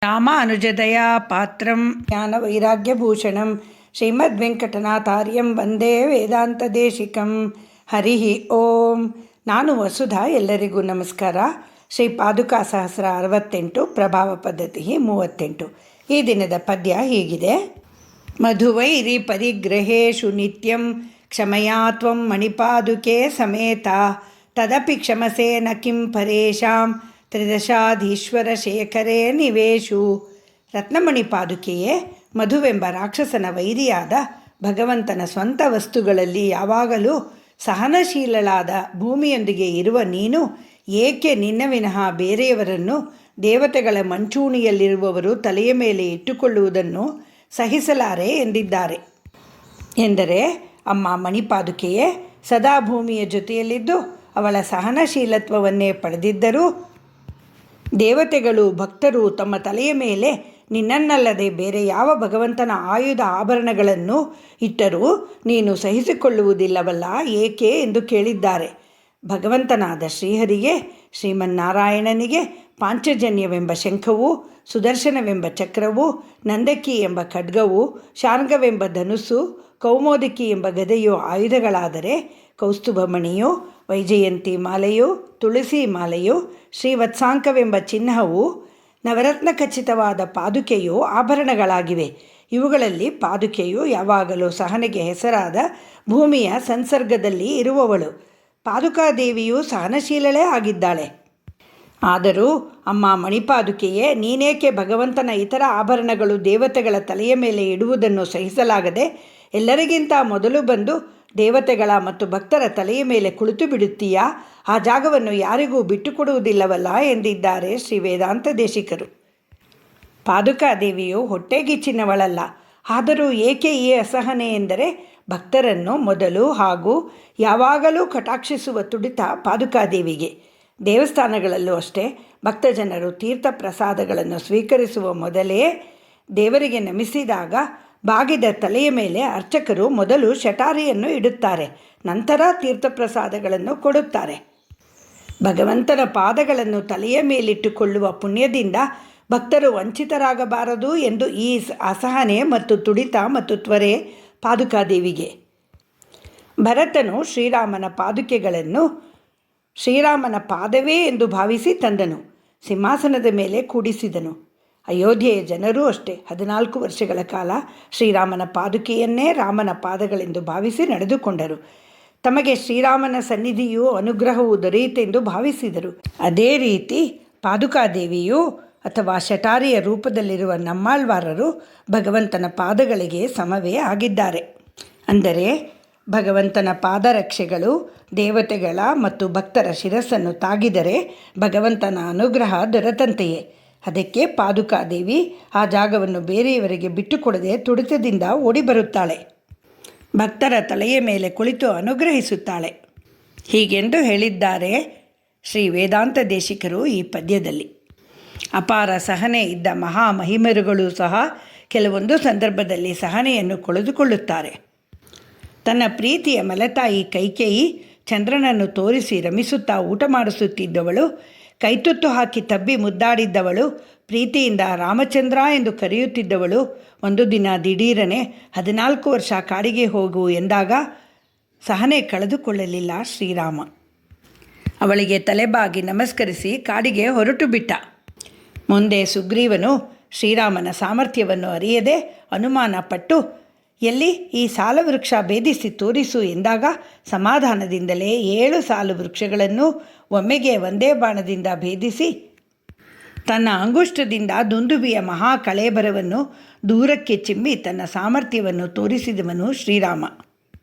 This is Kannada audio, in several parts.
ರಾಮಾನುಜದಯಾ ಪಾತ್ರಂ ಜ್ಞಾನವೈರಾಗ್ಯಭೂಷಣಂ ಶ್ರೀಮದ್ವೆಂಕಟನಾಥಾರ್ಯಂ ವಂದೇ ವೇದಾಂತದೇಶಿಕಂ. ಹರಿ ಓಂ. ನಾನು ವಸುಧಾ. ಎಲ್ಲರಿಗೂ ನಮಸ್ಕಾರ. ಶ್ರೀ ಪಾದುಕಾ ಸಹಸ್ರ 68, ಪ್ರಭಾವ ಪದ್ಧತಿ 38. ಈ ದಿನದ ಪದ್ಯ ಹೀಗಿದೆ. ಮಧುವೈರಿ ಪರಿಗ್ರಹೇಶು ನಿತ್ಯಂ ಕ್ಷಮಯಾ ತ್ವಂ ಮಣಿಪಾದುಕೆ ಸಮೇತ ತದಪಿ ಕ್ಷಮಸೇ ನ ಕಿಂ ಪರೇಶಾಂ ತ್ರಿದಶಾಧೀಶ್ವರ ಶೇಖರೇ ನಿವೇಶು. ರತ್ನಮಣಿ ಪಾದುಕೆಯೇ, ಮಧುವೆಂಬ ರಾಕ್ಷಸನ ವೈರಿಯಾದ ಭಗವಂತನ ಸ್ವಂತ ವಸ್ತುಗಳಲ್ಲಿ ಯಾವಾಗಲೂ ಸಹನಶೀಲಳಾದ ಭೂಮಿಯೊಂದಿಗೆ ಇರುವ ನೀನು ಏಕೆ ನಿನ್ನ ವಿನಃ ಬೇರೆಯವರನ್ನು ದೇವತೆಗಳ ಮಂಚೂಣಿಯಲ್ಲಿರುವವರು ತಲೆಯ ಮೇಲೆ ಇಟ್ಟುಕೊಳ್ಳುವುದನ್ನು ಸಹಿಸಲಾರೆ ಎಂದಿದ್ದಾರೆ. ಎಂದರೆ, ಅಮ್ಮ ಮಣಿಪಾದುಕೆಯೇ, ಸದಾ ಭೂಮಿಯ ಜೊತೆಯಲ್ಲಿದ್ದು ಅವಳ ಸಹನಶೀಲತ್ವವನ್ನೇ ಪಡೆದಿದ್ದರೂ ದೇವತೆಗಳು ಭಕ್ತರು ತಮ್ಮ ತಲೆಯ ಮೇಲೆ ನಿನ್ನನ್ನಲ್ಲದೆ ಬೇರೆ ಯಾವ ಭಗವಂತನ ಆಯುಧ ಆಭರಣಗಳನ್ನು ಇಟ್ಟರೂ ನೀನು ಸಹಿಸಿಕೊಳ್ಳುವುದಿಲ್ಲವಲ್ಲ, ಏಕೆ ಎಂದು ಕೇಳಿದ್ದಾರೆ. ಭಗವಂತನಾದ ಶ್ರೀಹರಿಗೆ, ಶ್ರೀಮನ್ನಾರಾಯಣನಿಗೆ ಪಾಂಚಜನ್ಯವೆಂಬ ಶಂಖವು, ಸುದರ್ಶನವೆಂಬ ಚಕ್ರವು, ನಂದಕಿ ಎಂಬ ಖಡ್ಗವು, ಶಾರ್ಂಗವೆಂಬ ಧನುಸ್ಸು, ಕೌಮೋದಕಿ ಎಂಬ ಗದೆಯು ಆಯುಧಗಳಾದರೆ, ಕೌಸ್ತುಭಮಣಿಯು, ವೈಜಯಂತಿ ಮಾಲೆಯು, ತುಳಸಿ ಮಾಲೆಯು, ಶ್ರೀವತ್ಸಾಂಕವೆಂಬ ಚಿಹ್ನವು, ನವರತ್ನ ಖಚಿತವಾದ ಪಾದುಕೆಯು ಆಭರಣಗಳಾಗಿವೆ. ಇವುಗಳಲ್ಲಿ ಪಾದುಕೆಯು ಯಾವಾಗಲೂ ಸಹನೆಗೆ ಹೆಸರಾದ ಭೂಮಿಯ ಸಂಸರ್ಗದಲ್ಲಿ ಇರುವವಳು. ಪಾದುಕಾದೇವಿಯು ಸಹನಶೀಲಳೇ ಆಗಿದ್ದಾಳೆ. ಆದರೂ ಅಮ್ಮ ಮಣಿಪಾದುಕೆಯೇ, ನೀನೇಕೆ ಭಗವಂತನ ಇತರ ಆಭರಣಗಳು ದೇವತೆಗಳ ತಲೆಯ ಮೇಲೆ ಇಡುವುದನ್ನು ಸಹಿಸಲಾಗದೆ ಎಲ್ಲರಿಗಿಂತ ಮೊದಲು ಬಂದು ದೇವತೆಗಳ ಮತ್ತು ಭಕ್ತರ ತಲೆಯ ಮೇಲೆ ಕುಳಿತು ಬಿಡುತ್ತೀಯಾ? ಆ ಜಾಗವನ್ನು ಯಾರಿಗೂ ಬಿಟ್ಟುಕೊಡುವುದಿಲ್ಲವಲ್ಲ ಎಂದಿದ್ದಾರೆ ಶ್ರೀ ವೇದಾಂತ ದೇಶಿಕರು. ಪಾದುಕಾದೇವಿಯು ಹೊಟ್ಟೆಗಿಚ್ಚಿನವಳಲ್ಲ. ಆದರೂ ಏಕೆ ಈ ಅಸಹನೆ ಎಂದರೆ, ಭಕ್ತರನ್ನು ಮೊದಲು ಹಾಗೂ ಯಾವಾಗಲೂ ಕಟಾಕ್ಷಿಸುವ ತುಡಿತ ಪಾದುಕಾದೇವಿಗೆ. ದೇವಸ್ಥಾನಗಳಲ್ಲೂ ಅಷ್ಟೇ, ಭಕ್ತಜನರು ತೀರ್ಥ ಪ್ರಸಾದಗಳನ್ನು ಸ್ವೀಕರಿಸುವ ಮೊದಲೇ ದೇವರಿಗೆ ನಮಿಸಿದಾಗ ಬಾಗಿದ ತಲೆಯ ಮೇಲೆ ಅರ್ಚಕರು ಮೊದಲು ಶಟಾರಿಯನ್ನು ಇಡುತ್ತಾರೆ, ನಂತರ ತೀರ್ಥಪ್ರಸಾದಗಳನ್ನು ಕೊಡುತ್ತಾರೆ. ಭಗವಂತನ ಪಾದಗಳನ್ನು ತಲೆಯ ಮೇಲಿಟ್ಟುಕೊಳ್ಳುವ ಪುಣ್ಯದಿಂದ ಭಕ್ತರು ವಂಚಿತರಾಗಬಾರದು ಎಂದು ಈ ಅಸಹನೆ ಮತ್ತು ತುಡಿತ ಮತ್ತು ತ್ವರೆ ಪಾದುಕಾದೇವಿಗೆ. ಭರತನು ಶ್ರೀರಾಮನ ಪಾದುಕೆಗಳನ್ನು ಶ್ರೀರಾಮನ ಪಾದವೇ ಎಂದು ಭಾವಿಸಿ ತಂದನು, ಸಿಂಹಾಸನದ ಮೇಲೆ ಕೂಡಿಸಿದನು. ಅಯೋಧ್ಯೆಯ ಜನರೂ ಅಷ್ಟೇ 14 ವರ್ಷಗಳ ಕಾಲ ಶ್ರೀರಾಮನ ಪಾದುಕೆಯನ್ನೇ ರಾಮನ ಪಾದಗಳೆಂದು ಭಾವಿಸಿ ನಡೆದುಕೊಂಡರು. ತಮಗೆ ಶ್ರೀರಾಮನ ಸನ್ನಿಧಿಯೂ ಅನುಗ್ರಹವೂ ದೊರೆಯಿತೆಂದು ಭಾವಿಸಿದರು. ಅದೇ ರೀತಿ ಪಾದುಕಾದೇವಿಯು ಅಥವಾ ಶಟಾರಿಯ ರೂಪದಲ್ಲಿರುವ ನಮ್ಮಾಳ್ವಾರರು ಭಗವಂತನ ಪಾದಗಳಿಗೆ ಸಮವೇ ಆಗಿದ್ದಾರೆ. ಅಂದರೆ ಭಗವಂತನ ಪಾದರಕ್ಷೆಗಳು ದೇವತೆಗಳ ಮತ್ತು ಭಕ್ತರ ಶಿರಸ್ಸನ್ನು ತಾಗಿದರೆ ಭಗವಂತನ ಅನುಗ್ರಹ ದೊರೆತಂತೆಯೇ. ಅದಕ್ಕೆ ಪಾದುಕಾದೇವಿ ಆ ಜಾಗವನ್ನು ಬೇರೆಯವರಿಗೆ ಬಿಟ್ಟುಕೊಡದೆ ತುಡಿತದಿಂದ ಓಡಿ ಬರುತ್ತಾಳೆ. ಭಕ್ತರ ತಲೆಯ ಮೇಲೆ ಕುಳಿತು ಅನುಗ್ರಹಿಸುತ್ತಾಳೆ. ಹೀಗೆಂದು ಹೇಳಿದ್ದಾರೆ ಶ್ರೀ ವೇದಾಂತ ದೇಶಿಕರು ಈ ಪದ್ಯದಲ್ಲಿ. ಅಪಾರ ಸಹನೆ ಇದ್ದ ಮಹಾಮಹಿಮರುಗಳು ಸಹ ಕೆಲವೊಂದು ಸಂದರ್ಭದಲ್ಲಿ ಸಹನೆಯನ್ನು ಕಳೆದುಕೊಳ್ಳುತ್ತಾರೆ. ತನ್ನ ಪ್ರೀತಿಯ ಮಲತಾಯಿ ಕೈಕೇಯಿ ಚಂದ್ರನನ್ನು ತೋರಿಸಿ ರಮಿಸುತ್ತಾ ಊಟ ಮಾಡಿಸುತ್ತಿದ್ದವಳು, ಕೈತುತ್ತು ಹಾಕಿ ತಬ್ಬಿ ಮುದ್ದಾಡಿದ್ದವಳು, ಪ್ರೀತಿಯಿಂದ ರಾಮಚಂದ್ರ ಎಂದು ಕರೆಯುತ್ತಿದ್ದವಳು ಒಂದು ದಿನ ದಿಢೀರನೆ 14 ವರ್ಷ ಕಾಡಿಗೆ ಹೋಗು ಎಂದಾಗ ಸಹನೆ ಕಳೆದುಕೊಳ್ಳಲಿಲ್ಲ ಶ್ರೀರಾಮ. ಅವಳಿಗೆ ತಲೆಬಾಗಿ ನಮಸ್ಕರಿಸಿ ಕಾಡಿಗೆ ಹೊರಟು ಬಿಟ್ಟ. ಮುಂದೆ ಸುಗ್ರೀವನು ಶ್ರೀರಾಮನ ಸಾಮರ್ಥ್ಯವನ್ನು ಅರಿಯದೆ ಅನುಮಾನ ಪಟ್ಟು, ಎಲ್ಲಿ ಈ ಸಾಲವೃಕ್ಷ ಭೇದಿಸಿ ತೋರಿಸು ಎಂದಾಗ ಸಮಾಧಾನದಿಂದಲೇ 7 ಸಾಲು ವೃಕ್ಷಗಳನ್ನು ಒಮ್ಮೆಗೆ ಒಂದೇ ಬಾಣದಿಂದ ಭೇದಿಸಿ ತನ್ನ ಅಂಗುಷ್ಟದಿಂದ ದುಂದುಬಿಯ ಮಹಾ ಕಳೇಬರವನ್ನು ದೂರಕ್ಕೆ ಚಿಮ್ಮಿ ತನ್ನ ಸಾಮರ್ಥ್ಯವನ್ನು ತೋರಿಸಿದವನು ಶ್ರೀರಾಮ.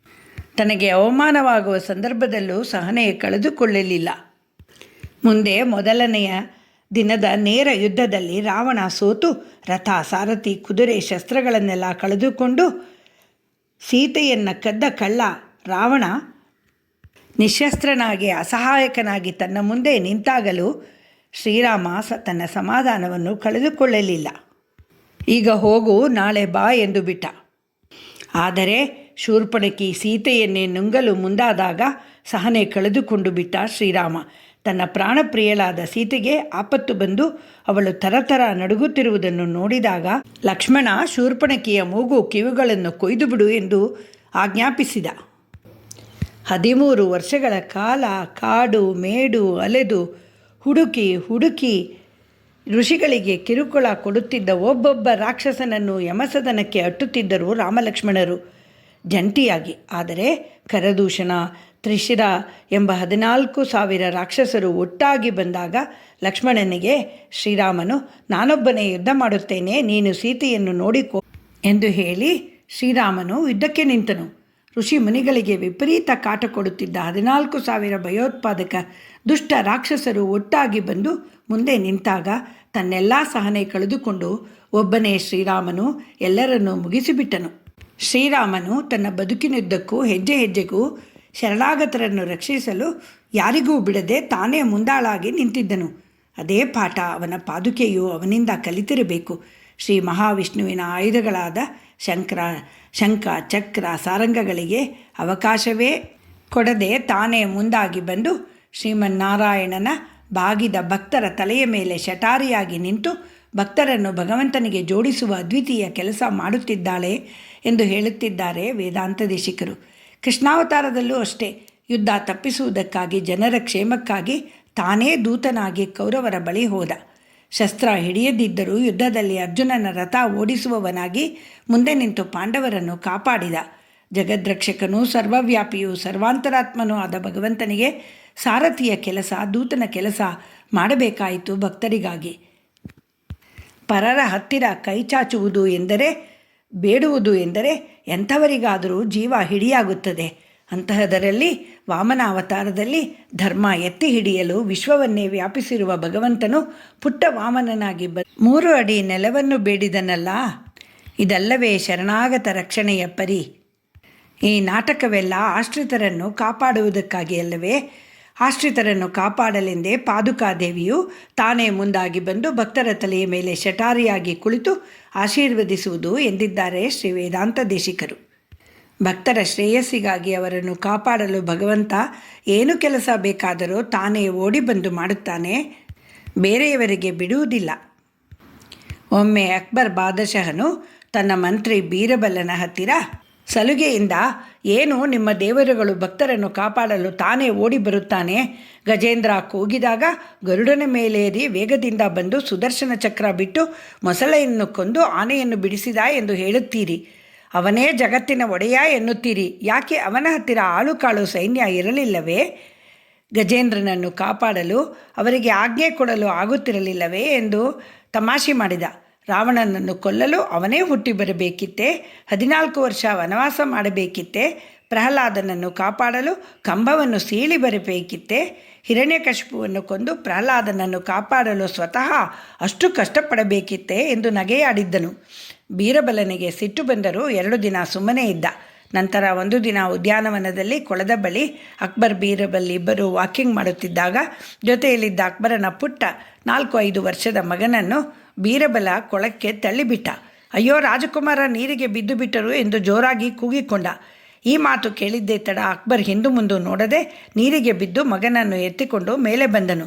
ತನಗೆ ಅವಮಾನವಾಗುವ ಸಂದರ್ಭದಲ್ಲೂ ಸಹನೆ ಕಳೆದುಕೊಳ್ಳಲಿಲ್ಲ. ಮುಂದೆ ಮೊದಲನೆಯ ದಿನದ ನೇರ ಯುದ್ಧದಲ್ಲಿ ರಾವಣ ಸೋತು ರಥ, ಸಾರಥಿ, ಕುದುರೆ, ಶಸ್ತ್ರಗಳನ್ನೆಲ್ಲ ಕಳೆದುಕೊಂಡು ಸೀತೆಯನ್ನು ಕದ್ದ ಕಳ್ಳ ರಾವಣ ನಿಶಸ್ತ್ರನಾಗಿ ಅಸಹಾಯಕನಾಗಿ ತನ್ನ ಮುಂದೆ ನಿಂತಾಗಲೂ ಶ್ರೀರಾಮ ತನ್ನ ಸಮಾಧಾನವನ್ನು ಕಳೆದುಕೊಳ್ಳಲಿಲ್ಲ. ಈಗ ಹೋಗು, ನಾಳೆ ಬಾ ಎಂದು ಬಿಟ್ಟ. ಆದರೆ ಶೂರ್ಪಣಖಿ ಸೀತೆಯನ್ನೇ ನುಂಗಲು ಮುಂದಾದಾಗ ಸಹನೆ ಕಳೆದುಕೊಂಡು ಬಿಟ್ಟ ಶ್ರೀರಾಮ. ತನ್ನ ಪ್ರಾಣಪ್ರಿಯಳಾದ ಸೀತೆಗೆ ಆಪತ್ತು ಬಂದು ಅವಳು ತರತರ ನಡುಗುತ್ತಿರುವುದನ್ನು ನೋಡಿದಾಗ ಲಕ್ಷ್ಮಣ ಶೂರ್ಪಣಖಿಯ ಮೂಗು ಕಿವಿಗಳನ್ನು ಕೊಯ್ದು ಬಿಡು ಎಂದು ಆಜ್ಞಾಪಿಸಿದ. 13 ವರ್ಷಗಳ ಕಾಲ ಕಾಡು ಮೇಡು ಅಲೆದು ಹುಡುಕಿ ಋಷಿಗಳಿಗೆ ಕಿರುಕುಳ ಕೊಡುತ್ತಿದ್ದ ಒಬ್ಬೊಬ್ಬ ರಾಕ್ಷಸನನ್ನು ಯಮಸದನಕ್ಕೆ ಅಟ್ಟುತ್ತಿದ್ದರು ರಾಮಲಕ್ಷ್ಮಣರು ಜಂಟಿಯಾಗಿ. ಆದರೆ ಕರದೂಷಣ, ತ್ರಿಶಿರ ಎಂಬ 14,000 ರಾಕ್ಷಸರು ಒಟ್ಟಾಗಿ ಬಂದಾಗ ಲಕ್ಷ್ಮಣನಿಗೆ ಶ್ರೀರಾಮನು, ನಾನೊಬ್ಬನೇ ಯುದ್ಧ ಮಾಡುತ್ತೇನೆ, ನೀನು ಸೀತೆಯನ್ನು ನೋಡಿಕೋ ಎಂದು ಹೇಳಿ ಶ್ರೀರಾಮನು ಯುದ್ಧಕ್ಕೆ ನಿಂತನು. ಋಷಿ ಮುನಿಗಳಿಗೆ ವಿಪರೀತ ಕಾಟ ಕೊಡುತ್ತಿದ್ದ 14,000 ಭಯೋತ್ಪಾದಕ ದುಷ್ಟ ರಾಕ್ಷಸರು ಒಟ್ಟಾಗಿ ಬಂದು ಮುಂದೆ ನಿಂತಾಗ ತನ್ನೆಲ್ಲ ಸಹನೆ ಕಳೆದುಕೊಂಡು ಒಬ್ಬನೇ ಶ್ರೀರಾಮನು ಎಲ್ಲರನ್ನೂ ಮುಗಿಸಿಬಿಟ್ಟನು. ಶ್ರೀರಾಮನು ತನ್ನ ಬದುಕಿನುದ್ದಕ್ಕೂ ಹೆಜ್ಜೆ ಹೆಜ್ಜೆಗೂ ಶರಣಾಗತರನ್ನು ರಕ್ಷಿಸಲು ಯಾರಿಗೂ ಬಿಡದೆ ತಾನೇ ಮುಂದಾಳಾಗಿ ನಿಂತಿದ್ದನು. ಅದೇ ಪಾಠ ಅವನ ಪಾದುಕೆಯು ಅವನಿಂದ ಕಲಿತಿರಬೇಕು. ಶ್ರೀ ಮಹಾವಿಷ್ಣುವಿನ ಆಯುಧಗಳಾದ ಶಂಖ ಚಕ್ರ ಸಾರಂಗಗಳಿಗೆ ಅವಕಾಶವೇ ಕೊಡದೆ ತಾನೇ ಮುಂದಾಗಿ ಬಂದು ಶ್ರೀಮನ್ನಾರಾಯಣನ ಬಾಗಿದ ಭಕ್ತರ ತಲೆಯ ಮೇಲೆ ಶಟಾರಿಯಾಗಿ ನಿಂತು ಭಕ್ತರನ್ನು ಭಗವಂತನಿಗೆ ಜೋಡಿಸುವ ಅದ್ವಿತೀಯ ಕೆಲಸ ಮಾಡುತ್ತಿದ್ದಾಳೆ ಎಂದು ಹೇಳುತ್ತಿದ್ದಾರೆ ವೇದಾಂತ ದೇಶಿಕರು. ಕೃಷ್ಣಾವತಾರದಲ್ಲೂ ಅಷ್ಟೇ ಯುದ್ಧ ತಪ್ಪಿಸುವುದಕ್ಕಾಗಿ, ಜನರ ಕ್ಷೇಮಕ್ಕಾಗಿ ತಾನೇ ದೂತನಾಗಿ ಕೌರವರ ಬಳಿ ಹೋದ. ಶಸ್ತ್ರ ಹಿಡಿಯದಿದ್ದರೂ ಯುದ್ಧದಲ್ಲಿ ಅರ್ಜುನನ ರಥ ಓಡಿಸುವವನಾಗಿ ಮುಂದೆ ನಿಂತು ಪಾಂಡವರನ್ನು ಕಾಪಾಡಿದ. ಜಗದ್ರಕ್ಷಕನೂ ಸರ್ವವ್ಯಾಪಿಯೂ ಸರ್ವಾಂತರಾತ್ಮನೂ ಆದ ಭಗವಂತನಿಗೆ ಸಾರಥಿಯ ಕೆಲಸ, ದೂತನ ಕೆಲಸ ಮಾಡಬೇಕಾಯಿತು ಭಕ್ತರಿಗಾಗಿ. ಪರರ ಹತ್ತಿರ ಕೈ ಚಾಚುವುದು ಎಂದರೆ, ಬೇಡುವುದು ಎಂದರೆ ಎಂಥವರಿಗಾದರೂ ಜೀವ ಹಿಡಿಯಾಗುತ್ತದೆ. ಅಂತಹದರಲ್ಲಿ ವಾಮನ ಅವತಾರದಲ್ಲಿ ಧರ್ಮ ಎತ್ತಿ ಹಿಡಿಯಲು ವಿಶ್ವವನ್ನೇ ವ್ಯಾಪಿಸಿರುವ ಭಗವಂತನು ಪುಟ್ಟ ವಾಮನನಾಗಿ 3 ಅಡಿ ನೆಲವನ್ನು ಬೇಡಿದನಲ್ಲ. ಇದಲ್ಲವೇ ಶರಣಾಗತ ರಕ್ಷಣೆಯ ಪರಿ. ಈ ನಾಟಕವೆಲ್ಲ ಆಶ್ರಿತರನ್ನು ಕಾಪಾಡುವುದಕ್ಕಾಗಿ ಅಲ್ಲವೇ? ಆಶ್ರಿತರನ್ನು ಕಾಪಾಡಲೆಂದೇ ಪಾದುಕಾದೇವಿಯು ತಾನೇ ಮುಂದಾಗಿ ಬಂದು ಭಕ್ತರ ತಲೆಯ ಮೇಲೆ ಶಟಾರಿಯಾಗಿ ಕುಳಿತು ಆಶೀರ್ವದಿಸುವುದು ಎಂದಿದ್ದಾರೆ ಶ್ರೀ ವೇದಾಂತ ದೇಶಿಕರು. ಭಕ್ತರ ಶ್ರೇಯಸ್ಸಿಗಾಗಿ ಅವರನ್ನು ಕಾಪಾಡಲು ಭಗವಂತ ಏನು ಕೆಲಸ ಬೇಕಾದರೂ ತಾನೇ ಓಡಿ ಬಂದು ಮಾಡುತ್ತಾನೆ, ಬೇರೆಯವರಿಗೆ ಬಿಡುವುದಿಲ್ಲ. ಒಮ್ಮೆ ಅಕ್ಬರ್ ಬಾದಶಹನು ತನ್ನ ಮಂತ್ರಿ ಬೀರಬಲನ ಹತ್ತಿರ ಸಲುಗೆಯಿಂದ, ಏನು ನಿಮ್ಮ ದೇವರುಗಳು ಭಕ್ತರನ್ನು ಕಾಪಾಡಲು ತಾನೇ ಓಡಿ ಬರುತ್ತಾನೆ, ಗಜೇಂದ್ರ ಕೂಗಿದಾಗ ಗರುಡನ ಮೇಲೇರಿ ವೇಗದಿಂದ ಬಂದು ಸುದರ್ಶನ ಚಕ್ರ ಬಿಟ್ಟು ಮೊಸಳೆಯನ್ನು ಕೊಂದು ಆನೆಯನ್ನು ಬಿಡಿಸಿದ ಎಂದು ಹೇಳುತ್ತೀರಿ. ಅವನೇ ಜಗತ್ತಿನ ಒಡೆಯ ಎನ್ನುತ್ತೀರಿ. ಯಾಕೆ ಅವನ ಹತ್ತಿರ ಆಳುಕಾಳು ಸೈನ್ಯ ಇರಲಿಲ್ಲವೇ? ಗಜೇಂದ್ರನನ್ನು ಕಾಪಾಡಲು ಅವರಿಗೆ ಆಜ್ಞೆ ಕೊಡಲು ಆಗುತ್ತಿರಲಿಲ್ಲವೇ ಎಂದು ತಮಾಷೆ ಮಾಡಿದ. ರಾವಣನನ್ನು ಕೊಲ್ಲಲು ಅವನೇ ಹುಟ್ಟಿ ಬರಬೇಕಿತ್ತೆ? 14 ವರ್ಷ ವನವಾಸ ಮಾಡಬೇಕಿತ್ತೆ? ಪ್ರಹ್ಲಾದನನ್ನು ಕಾಪಾಡಲು ಕಂಬವನ್ನು ಸೀಳಿ ಬರಬೇಕಿತ್ತೆ? ಹಿರಣ್ಯಕಶಿಪುವನ್ನು ಕೊಂದು ಪ್ರಹ್ಲಾದನನ್ನು ಕಾಪಾಡಲು ಸ್ವತಃ ಅಷ್ಟು ಕಷ್ಟಪಡಬೇಕಿತ್ತೆ ಎಂದು ನಗೆಯಾಡಿದ್ದನು. ಬೀರಬಲನಿಗೆ ಸಿಟ್ಟು ಬಂದರೂ 2 ದಿನ ಸುಮ್ಮನೆ ಇದ್ದ. ನಂತರ ಒಂದು ದಿನ ಉದ್ಯಾನವನದಲ್ಲಿ ಕೊಳದ ಬಳಿ ಅಕ್ಬರ್ ಬೀರಬಲ್ ಇಬ್ಬರು ವಾಕಿಂಗ್ ಮಾಡುತ್ತಿದ್ದಾಗ ಜೊತೆಯಲ್ಲಿದ್ದ ಅಕ್ಬರನ ಪುಟ್ಟ 4-5 ವರ್ಷದ ಮಗನನ್ನು ಬೀರಬಲ ಕೊಳಕ್ಕೆ ತಳ್ಳಿಬಿಟ್ಟ. ಅಯ್ಯೋ, ರಾಜಕುಮಾರ ನೀರಿಗೆ ಬಿದ್ದು ಬಿಟ್ಟರು ಎಂದು ಜೋರಾಗಿ ಕೂಗಿಕೊಂಡ. ಈ ಮಾತು ಕೇಳಿದ್ದೇ ತಡ ಅಕ್ಬರ್ ಹಿಂದು ಮುಂದೆ ನೋಡದೆ ನೀರಿಗೆ ಬಿದ್ದು ಮಗನನ್ನು ಎತ್ತಿಕೊಂಡು ಮೇಲೆ ಬಂದನು.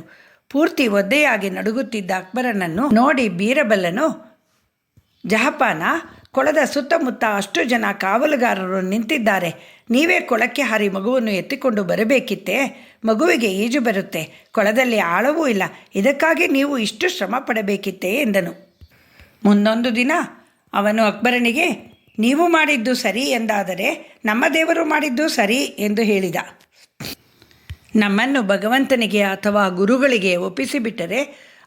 ಪೂರ್ತಿ ಒದ್ದೆಯಾಗಿ ನಡುಗುತ್ತಿದ್ದ ಅಕ್ಬರನನ್ನು ನೋಡಿ ಬೀರಬಲ್ಲನು, ಜಹಪಾನ, ಕೊಳದ ಸುತ್ತಮುತ್ತ ಅಷ್ಟು ಜನ ಕಾವಲುಗಾರರು ನಿಂತಿದ್ದಾರೆ, ನೀವೇ ಕೊಳಕ್ಕೆ ಹಾರಿ ಮಗುವನ್ನು ಎತ್ತಿಕೊಂಡು ಬರಬೇಕಿತ್ತೆ? ಮಗುವಿಗೆ ಈಜು ಬರುತ್ತೆ, ಕೊಳದಲ್ಲಿ ಆಳವೂ ಇಲ್ಲ, ಇದಕ್ಕಾಗಿ ನೀವು ಇಷ್ಟು ಶ್ರಮ ಪಡಬೇಕಿತ್ತೆ ಎಂದನು. ಮುಂದೊಂದು ದಿನ ಅವನು ಅಕ್ಬರನಿಗೆ, ನೀವು ಮಾಡಿದ್ದು ಸರಿ ಎಂದಾದರೆ ನಮ್ಮ ದೇವರು ಮಾಡಿದ್ದು ಸರಿ ಎಂದು ಹೇಳಿದ. ನಮ್ಮನ್ನು ಭಗವಂತನಿಗೆ ಅಥವಾ ಗುರುಗಳಿಗೆ ಒಪ್ಪಿಸಿಬಿಟ್ಟರೆ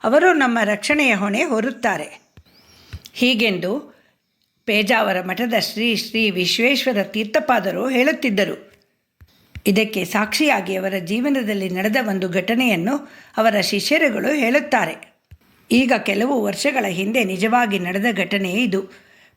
ಅವರು ನಮ್ಮ ರಕ್ಷಣೆಯ ಹೊಣೆ ಹೊರುತ್ತಾರೆ. ಹೀಗೆಂದು ಪೇಜಾವರ ಮಠದ ಶ್ರೀ ಶ್ರೀ ವಿಶ್ವೇಶ್ವರ ತೀರ್ಥಪಾದರು ಹೇಳುತ್ತಿದ್ದರು. ಇದಕ್ಕೆ ಸಾಕ್ಷಿಯಾಗಿ ಅವರ ಜೀವನದಲ್ಲಿ ನಡೆದ ಒಂದು ಘಟನೆಯನ್ನು ಅವರ ಶಿಷ್ಯರುಗಳು ಹೇಳುತ್ತಾರೆ. ಈಗ ಕೆಲವು ವರ್ಷಗಳ ಹಿಂದೆ ನಿಜವಾಗಿ ನಡೆದ ಘಟನೆ ಇದು.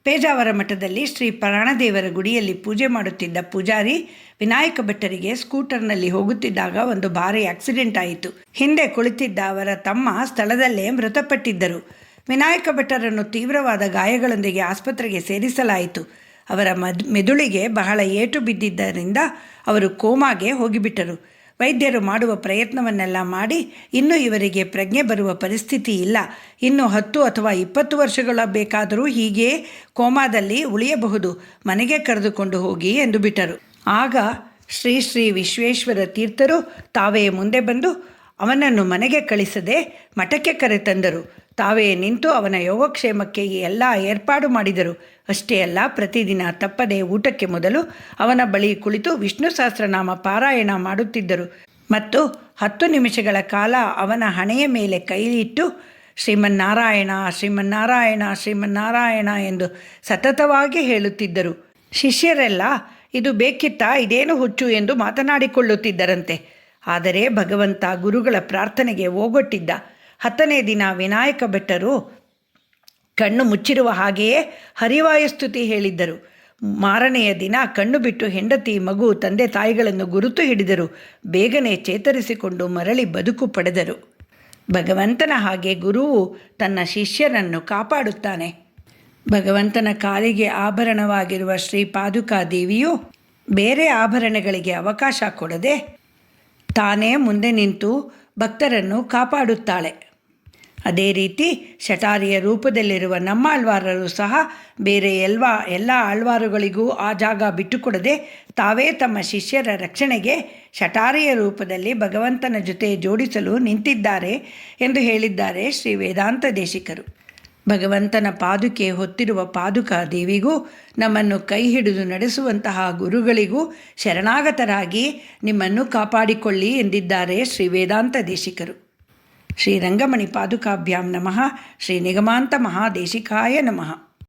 ಪೇಜಾವರ ಮಠದಲ್ಲಿ ಶ್ರೀ ಪ್ರಾಣದೇವರ ಗುಡಿಯಲ್ಲಿ ಪೂಜೆ ಮಾಡುತ್ತಿದ್ದ ಪೂಜಾರಿ ವಿನಾಯಕ ಭಟ್ಟರಿಗೆ ಸ್ಕೂಟರ್ನಲ್ಲಿ ಹೋಗುತ್ತಿದ್ದಾಗ ಒಂದು ಭಾರಿ ಆಕ್ಸಿಡೆಂಟ್ ಆಯಿತು. ಹಿಂದೆ ಕುಳಿತಿದ್ದ ಅವರ ತಮ್ಮ ಸ್ಥಳದಲ್ಲೇ ಮೃತಪಟ್ಟಿದ್ದರು. ವಿನಾಯಕ ಭಟ್ಟರನ್ನು ತೀವ್ರವಾದ ಗಾಯಗಳೊಂದಿಗೆ ಆಸ್ಪತ್ರೆಗೆ ಸೇರಿಸಲಾಯಿತು. ಅವರ ಮೆದುಳಿಗೆ ಬಹಳ ಏಟು ಬಿದ್ದಿದ್ದರಿಂದ ಅವರು ಕೋಮಾಗೆ ಹೋಗಿಬಿಟ್ಟರು. ವೈದ್ಯರು ಮಾಡುವ ಪ್ರಯತ್ನವನ್ನೆಲ್ಲ ಮಾಡಿ ಇನ್ನೂ ಇವರಿಗೆ ಪ್ರಜ್ಞೆ ಬರುವ ಪರಿಸ್ಥಿತಿ ಇಲ್ಲ, ಇನ್ನು 10 ಅಥವಾ 20 ವರ್ಷಗಳ ಬೇಕಾದರೂ ಹೀಗೆ ಕೋಮಾದಲ್ಲಿ ಉಳಿಯಬಹುದು, ಮನೆಗೆ ಕರೆದುಕೊಂಡು ಹೋಗಿ ಎಂದು ಬಿಟ್ಟರು. ಆಗ ಶ್ರೀ ಶ್ರೀ ವಿಶ್ವೇಶ್ವರ ತೀರ್ಥರು ತಾವೇ ಮುಂದೆ ಬಂದು ಅವನನ್ನು ಮನೆಗೆ ಕಳಿಸದೆ ಮಠಕ್ಕೆ ಕರೆತಂದರು. ತಾವೇ ನಿಂತು ಅವನ ಯೋಗಕ್ಷೇಮಕ್ಕೆ ಎಲ್ಲ ಏರ್ಪಾಡು ಮಾಡಿದರು. ಅಷ್ಟೇ ಅಲ್ಲ, ಪ್ರತಿದಿನ ತಪ್ಪದೆ ಊಟಕ್ಕೆ ಮೊದಲು ಅವನ ಬಳಿ ಕುಳಿತು ವಿಷ್ಣು ಸಹಸ್ರನಾಮ ಪಾರಾಯಣ ಮಾಡುತ್ತಿದ್ದರು ಮತ್ತು 10 ನಿಮಿಷಗಳ ಕಾಲ ಅವನ ಹಣೆಯ ಮೇಲೆ ಕೈಯಿಟ್ಟು ಶ್ರೀಮನ್ನಾರಾಯಣ ಶ್ರೀಮನ್ನಾರಾಯಣ ಶ್ರೀಮನ್ನಾರಾಯಣ ಎಂದು ಸತತವಾಗಿ ಹೇಳುತ್ತಿದ್ದರು. ಶಿಷ್ಯರೆಲ್ಲ ಇದು ಬೇಕಿತ್ತಾ, ಇದೇನು ಹುಚ್ಚು ಎಂದು ಮಾತನಾಡಿಕೊಳ್ಳುತ್ತಿದ್ದರಂತೆ. ಆದರೆ ಭಗವಂತ ಗುರುಗಳ ಪ್ರಾರ್ಥನೆಗೆ ಓಗೊಟ್ಟಿದ್ದ. 10ನೇ ದಿನ ವಿನಾಯಕ ಭಟ್ಟರು ಕಣ್ಣು ಮುಚ್ಚಿರುವ ಹಾಗೆಯೇ ಹರಿವಾಯುಸ್ತುತಿ ಹೇಳಿದ್ದರು. ಮಾರನೆಯ ದಿನ ಕಣ್ಣು ಬಿಟ್ಟು ಹೆಂಡತಿ, ಮಗು, ತಂದೆ ತಾಯಿಗಳನ್ನು ಗುರುತು ಹಿಡಿದರು. ಬೇಗನೆ ಚೇತರಿಸಿಕೊಂಡು ಮರಳಿ ಬದುಕು ಪಡೆದರು. ಭಗವಂತನ ಹಾಗೆ ಗುರುವು ತನ್ನ ಶಿಷ್ಯರನ್ನು ಕಾಪಾಡುತ್ತಾನೆ. ಭಗವಂತನ ಕಾಲಿಗೆ ಆಭರಣವಾಗಿರುವ ಶ್ರೀ ಪಾದುಕಾ ದೇವಿಯು ಬೇರೆ ಆಭರಣಗಳಿಗೆ ಅವಕಾಶ ಕೊಡದೆ ತಾನೇ ಮುಂದೆ ನಿಂತು ಭಕ್ತರನ್ನು ಕಾಪಾಡುತ್ತಾಳೆ. ಅದೇ ರೀತಿ ಶಟಾರಿಯ ರೂಪದಲ್ಲಿರುವ ನಮ್ಮ ಆಳ್ವಾರರು ಸಹ ಬೇರೆ ಎಲ್ಲ ಆಳ್ವಾರುಗಳಿಗೂ ಆ ಜಾಗ ಬಿಟ್ಟುಕೊಡದೆ ತಾವೇ ತಮ್ಮ ಶಿಷ್ಯರ ರಕ್ಷಣೆಗೆ ಶಟಾರಿಯ ರೂಪದಲ್ಲಿ ಭಗವಂತನ ಜೊತೆ ಜೋಡಿಸಲು ನಿಂತಿದ್ದಾರೆ ಎಂದು ಹೇಳಿದ್ದಾರೆ ಶ್ರೀ ವೇದಾಂತ ದೇಶಿಕರು. ಭಗವಂತನ ಪಾದುಕೆ ಹೊತ್ತಿರುವ ಪಾದುಕಾ ದೇವಿಗೂ ನಮ್ಮನ್ನು ಕೈ ಹಿಡಿದು ನಡೆಸುವಂತಹ ಗುರುಗಳಿಗೂ ಶರಣಾಗತರಾಗಿ ನಿಮ್ಮನ್ನು ಕಾಪಾಡಿಕೊಳ್ಳಿ ಎಂದಿದ್ದಾರೆ ಶ್ರೀ ವೇದಾಂತ ದೇಶಿಕರು. ಶ್ರೀ ರಂಗಮಣಿ ಪಾದುಕಾಭ್ಯಾಂ ನಮಃ. ಶ್ರೀ ನಿಗಮಾಂತ ಮಹಾದೇಶಿಕಾಯ ನಮಃ.